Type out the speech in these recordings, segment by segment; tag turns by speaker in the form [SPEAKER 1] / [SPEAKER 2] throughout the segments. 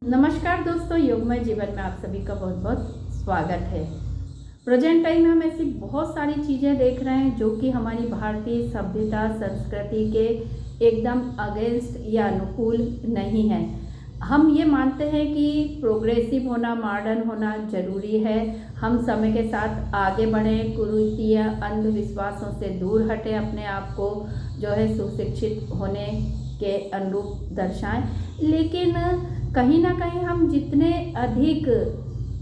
[SPEAKER 1] नमस्कार दोस्तों, योगमय जीवन में आप सभी का बहुत बहुत स्वागत है। प्रेजेंट टाइम में हम ऐसी बहुत सारी चीज़ें देख रहे हैं जो कि हमारी भारतीय सभ्यता संस्कृति के एकदम अगेंस्ट या अनुकूल नहीं है। हम ये मानते हैं कि प्रोग्रेसिव होना, मॉडर्न होना ज़रूरी है। हम समय के साथ आगे बढ़ें, कुरीतियाँ अंधविश्वासों से दूर हटें, अपने आप को जो है सुशिक्षित होने के अनुरूप दर्शाएं। लेकिन कहीं ना कहीं हम जितने अधिक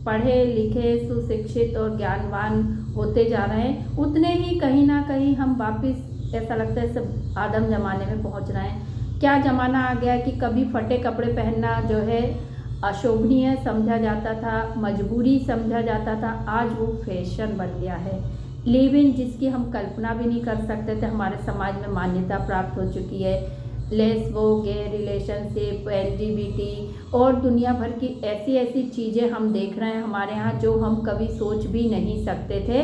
[SPEAKER 1] पढ़े लिखे, सुशिक्षित और ज्ञानवान होते जा रहे हैं, उतने ही कहीं ना कहीं हम वापस ऐसा लगता है सब आदम ज़माने में पहुंच रहे हैं। क्या ज़माना आ गया कि कभी फटे कपड़े पहनना जो है अशोभनीय समझा जाता था, मजबूरी समझा जाता था, आज वो फैशन बन गया है। लिव इन, जिसकी हम कल्पना भी नहीं कर सकते थे, हमारे समाज में मान्यता प्राप्त हो चुकी है। लेस्बो, गे रिलेशनशिप, LGBT और दुनिया भर की ऐसी ऐसी चीज़ें हम देख रहे हैं हमारे यहाँ जो हम कभी सोच भी नहीं सकते थे।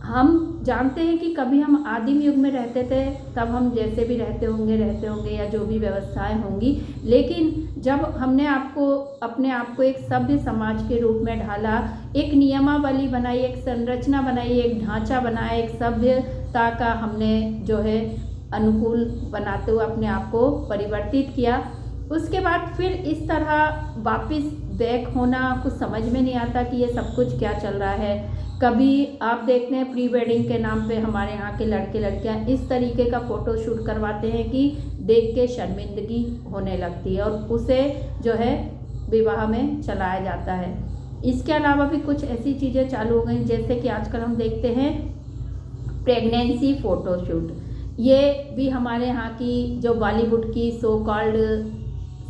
[SPEAKER 1] हम जानते हैं कि कभी हम आदिम युग में रहते थे, तब हम जैसे भी रहते होंगे या जो भी व्यवस्थाएं होंगी, लेकिन जब हमने अपने आप को एक सभ्य समाज के रूप में ढाला, एक नियमावली बनाई, एक संरचना बनाई, एक ढांचा बनाया, एक सभ्यता का हमने जो है अनुकूल बनाते हुए अपने आप को परिवर्तित किया, उसके बाद फिर इस तरह वापस बैक होना कुछ समझ में नहीं आता कि ये सब कुछ क्या चल रहा है। कभी आप देखते हैं प्री वेडिंग के नाम पे हमारे यहाँ के लड़के लड़कियाँ इस तरीके का फ़ोटो शूट करवाते हैं कि देख के शर्मिंदगी होने लगती है और उसे जो है विवाह में चलाया जाता है। इसके अलावा भी कुछ ऐसी चीज़ें चालू हो गई, जैसे कि आजकल हम देखते हैं प्रेगनेंसी फ़ोटोशूट। ये भी हमारे यहाँ की जो बॉलीवुड की सो कॉल्ड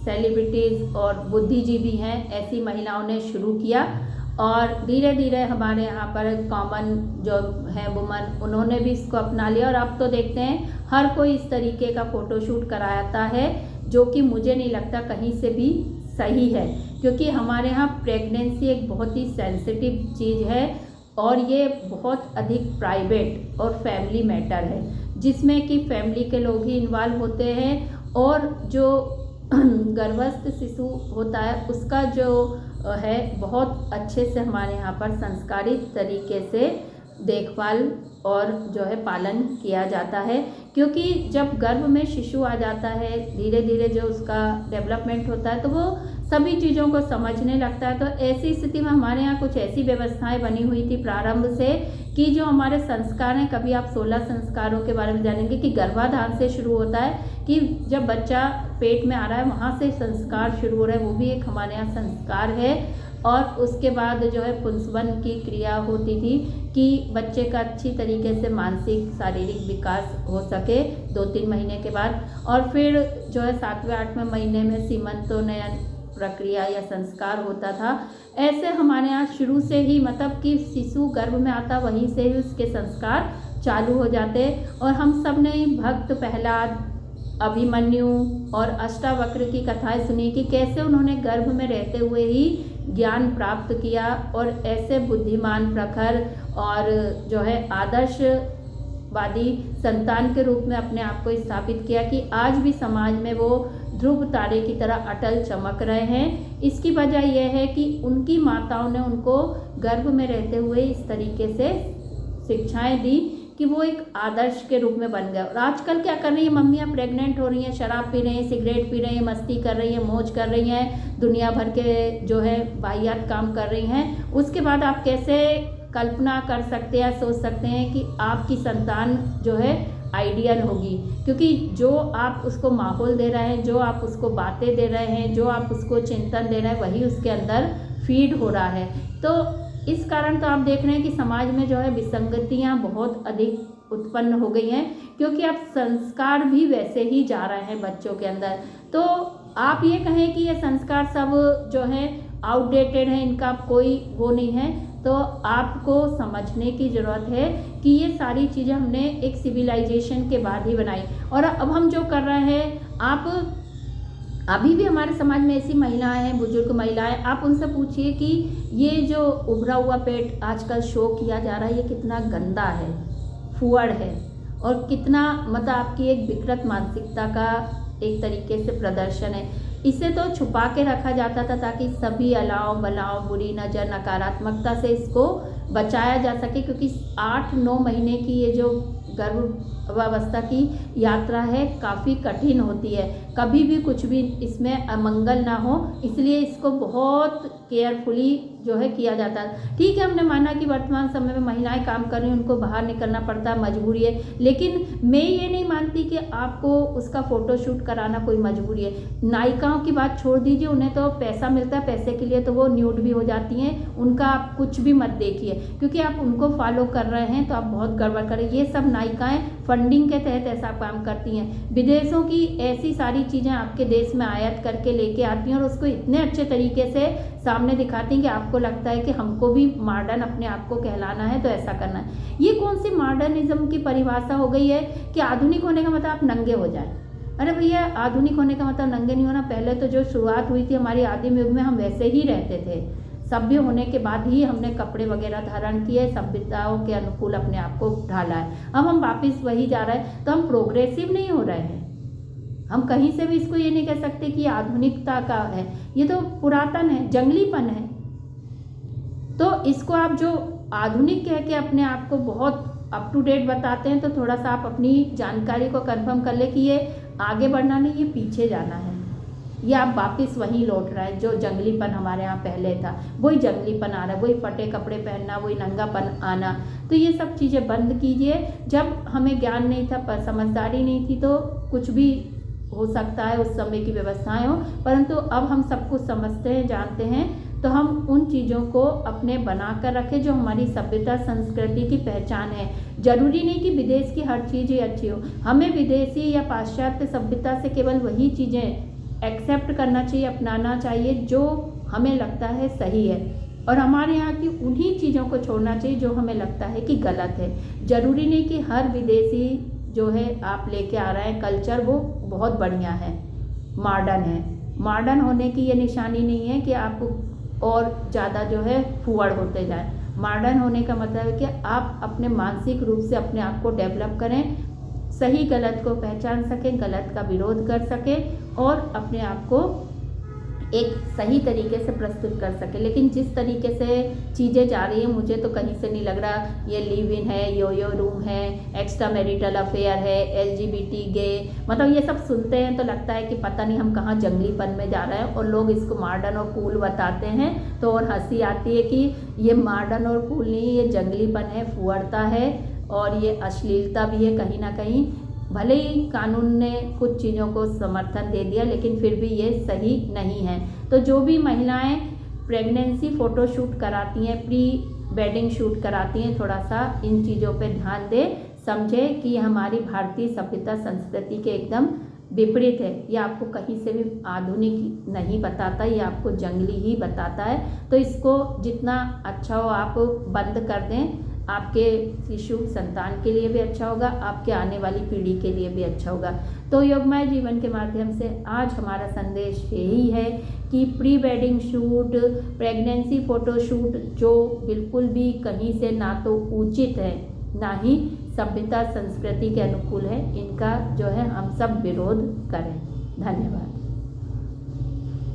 [SPEAKER 1] सेलिब्रिटीज़ और बुद्धिजीवी हैं, ऐसी महिलाओं ने शुरू किया और धीरे धीरे हमारे यहाँ पर कॉमन जो है वुमन, उन्होंने भी इसको अपना लिया और अब तो देखते हैं हर कोई इस तरीके का फ़ोटोशूट कराता है, जो कि मुझे नहीं लगता कहीं से भी सही है, क्योंकि हमारे यहाँ प्रेगनेंसी एक बहुत ही सेंसिटिव चीज़ है और ये बहुत अधिक प्राइवेट और फैमिली मैटर है, जिसमें कि फैमिली के लोग ही इन्वॉल्व होते हैं और जो गर्भस्थ शिशु होता है उसका जो है बहुत अच्छे से हमारे यहाँ पर संस्कारित तरीके से देखभाल और जो है पालन किया जाता है, क्योंकि जब गर्भ में शिशु आ जाता है, धीरे धीरे जो उसका डेवलपमेंट होता है तो वो सभी चीज़ों को समझने लगता है। तो ऐसी स्थिति में हमारे यहाँ कुछ ऐसी व्यवस्थाएं बनी हुई थी प्रारंभ से कि जो हमारे संस्कार हैं, कभी आप 16 संस्कारों के बारे में जानेंगे कि गर्भाधान से शुरू होता है कि जब बच्चा पेट में आ रहा है वहाँ से संस्कार शुरू हो रहा है, वो भी एक हमारे यहाँ संस्कार है। और उसके बाद जो है पुंसवन की क्रिया होती थी कि बच्चे का अच्छी तरीके से मानसिक शारीरिक विकास हो सके 2-3 महीने के बाद, और फिर जो है 7वें-8वें महीने में सीमंतोन्नयन प्रक्रिया या संस्कार होता था। ऐसे हमारे यहाँ शुरू से ही मतलब कि शिशु गर्भ में आता वहीं से ही उसके संस्कार चालू हो जाते। और हम सब ने भक्त प्रहलाद, अभिमन्यु और अष्टावक्र की कथाएं सुनी कि कैसे उन्होंने गर्भ में रहते हुए ही ज्ञान प्राप्त किया और ऐसे बुद्धिमान, प्रखर और जो है आदर्शवादी संतान के रूप में अपने आप को स्थापित किया कि आज भी समाज में वो ध्रुव तारे की तरह अटल चमक रहे हैं। इसकी वजह यह है कि उनकी माताओं ने उनको गर्भ में रहते हुए इस तरीके से शिक्षाएं दी कि वो एक आदर्श के रूप में बन गया। और आजकल क्या कर रही है मम्मियाँ, प्रेग्नेंट हो रही हैं, शराब पी रही हैं, सिगरेट पी रही हैं, मस्ती कर रही हैं, मौज कर रही हैं, दुनिया भर के जो है वाहियात काम कर रही हैं। उसके बाद आप कैसे कल्पना कर सकते हैं, सोच सकते हैं कि आपकी संतान जो है आइडियल होगी, क्योंकि जो आप उसको माहौल दे रहे हैं, जो आप उसको बातें दे रहे हैं, जो आप उसको चिंतन दे रहे हैं, वही उसके अंदर फीड हो रहा है। तो इस कारण तो आप देख रहे हैं कि समाज में जो है विसंगतियाँ बहुत अधिक उत्पन्न हो गई हैं, क्योंकि अब संस्कार भी वैसे ही जा रहे हैं बच्चों के अंदर। तो आप ये कहें कि ये संस्कार सब जो है आउटडेटेड है, इनका कोई वो नहीं है, तो आपको समझने की ज़रूरत है कि ये सारी चीज़ें हमने एक सिविलाइजेशन के बाद ही बनाई। और अब हम जो कर रहे हैं, आप अभी भी हमारे समाज में ऐसी महिलाएं हैं, बुजुर्ग महिलाएं, आप उनसे पूछिए कि ये जो उभरा हुआ पेट आजकल शो किया जा रहा है, ये कितना गंदा है, फुअड़ है और कितना मतलब आपकी एक विकृत मानसिकता का एक तरीके से प्रदर्शन है। इसे तो छुपा के रखा जाता था ताकि सभी अलाव बलाव, बुरी नज़र, नकारात्मकता से इसको बचाया जा सके, क्योंकि 8-9 महीने की ये जो गर्भावस्था की यात्रा है काफ़ी कठिन होती है, कभी भी कुछ भी इसमें अमंगल ना हो, इसलिए इसको बहुत केयरफुली जो है किया जाता है। ठीक है, हमने माना कि वर्तमान समय में महिलाएं काम कर रही हैं, उनको बाहर निकलना पड़ता है, मजबूरी है, लेकिन मैं ये नहीं मानती कि आपको उसका फ़ोटोशूट कराना कोई मजबूरी है। नायिकाओं की बात छोड़ दीजिए, उन्हें तो पैसा मिलता है, पैसे के लिए तो वो न्यूड भी हो जाती हैं, उनका आप कुछ भी मत देखिए, क्योंकि आप उनको फॉलो कर रहे हैं तो आप बहुत गड़बड़ करें। ये सब नायिकाएं फंडिंग के तहत ऐसा काम करती हैं, विदेशों की ऐसी सारी चीज़ें आपके देश में आयात करके लेके आती हैं और उसको इतने अच्छे तरीके से सामने दिखाती हैं कि आपको लगता है कि हमको भी मॉडर्न अपने आप को कहलाना है तो ऐसा करना है। ये कौन सी मॉडर्निज्म की परिभाषा हो गई है कि आधुनिक होने का मतलब आप नंगे हो जाए। अरे भैया, आधुनिक होने का मतलब नंगे नहीं होना। पहले तो जो शुरुआत हुई थी हमारी आदिम युग में, हम वैसे ही रहते थे, सभ्य होने के बाद ही हमने कपड़े वगैरह धारण किए, सभ्यताओं के अनुकूल अपने आप को ढाला है। अब हम वापस वही जा रहे हैं, तो हम प्रोग्रेसिव नहीं हो रहे हैं। हम कहीं से भी इसको ये नहीं कह सकते कि आधुनिकता का है, ये तो पुरातन है, जंगलीपन है। तो इसको आप जो आधुनिक कह के अपने आप को बहुत अप टू डेट बताते हैं, तो थोड़ा सा आप अपनी जानकारी को कंफर्म कर ले कि ये आगे बढ़ना नहीं, ये पीछे जाना है, ये आप वापस वहीं लौट रहा है। जो जंगलीपन हमारे यहाँ पहले था वही जंगलीपन आ रहा है, वही फटे कपड़े पहनना, वही नंगापन आना। तो ये सब चीज़ें बंद कीजिए। जब हमें ज्ञान नहीं था, पर समझदारी नहीं थी, तो कुछ भी हो सकता है, उस समय की व्यवस्थाएं हो, परंतु अब हम सब कुछ समझते हैं, जानते हैं, तो हम उन चीज़ों को अपने बना कर रखें जो हमारी सभ्यता संस्कृति की पहचान है। जरूरी नहीं कि विदेश की हर चीज़ ही अच्छी हो, हमें विदेशी या पाश्चात्य सभ्यता से केवल वही चीज़ें एक्सेप्ट करना चाहिए, अपनाना चाहिए जो हमें लगता है सही है, और हमारे यहाँ की उन्हीं चीज़ों को छोड़ना चाहिए जो हमें लगता है कि गलत है। ज़रूरी नहीं कि हर विदेशी जो है आप लेके आ रहे हैं कल्चर वो बहुत बढ़िया है, मॉडर्न है। मॉडर्न होने की ये निशानी नहीं है कि आप और ज़्यादा जो है फुअड़ होते जाएं। मॉडर्न होने का मतलब है कि आप अपने मानसिक रूप से अपने आप को डेवलप करें, सही गलत को पहचान सकें, गलत का विरोध कर सकें और अपने आप को एक सही तरीके से प्रस्तुत कर सके। लेकिन जिस तरीके से चीज़ें जा रही हैं, मुझे तो कहीं से नहीं लग रहा ये लिव इन है, यो रूम है, एक्स्ट्रा मैरिटल अफेयर है, LGBT गे, मतलब ये सब सुनते हैं तो लगता है कि पता नहीं हम कहाँ जंगलीपन में जा रहे हैं, और लोग इसको मॉडर्न और कूल बताते हैं तो और हंसी आती है कि ये मॉडर्न और कूल नहीं, ये जंगलीपन है, फुअड़ता है और ये अश्लीलता भी है कहीं ना कहीं। भले ही कानून ने कुछ चीज़ों को समर्थन दे दिया, लेकिन फिर भी ये सही नहीं है। तो जो भी महिलाएं प्रेगनेंसी फ़ोटो शूट कराती हैं, प्री वेडिंग शूट कराती हैं, थोड़ा सा इन चीज़ों पे ध्यान दें, समझें कि हमारी भारतीय सभ्यता संस्कृति के एकदम विपरीत है। ये आपको कहीं से भी आधुनिक नहीं बताता, ये आपको जंगली ही बताता है। तो इसको जितना अच्छा हो आप बंद कर दें, आपके शिशु संतान के लिए भी अच्छा होगा, आपके आने वाली पीढ़ी के लिए भी अच्छा होगा। तो योगमय जीवन के माध्यम से आज हमारा संदेश यही है कि pre wedding shoot, pregnancy photo shoot जो बिल्कुल भी कहीं से ना तो उचित है ना ही सभ्यता संस्कृति के अनुकूल है, इनका जो है हम सब विरोध करें। धन्यवाद।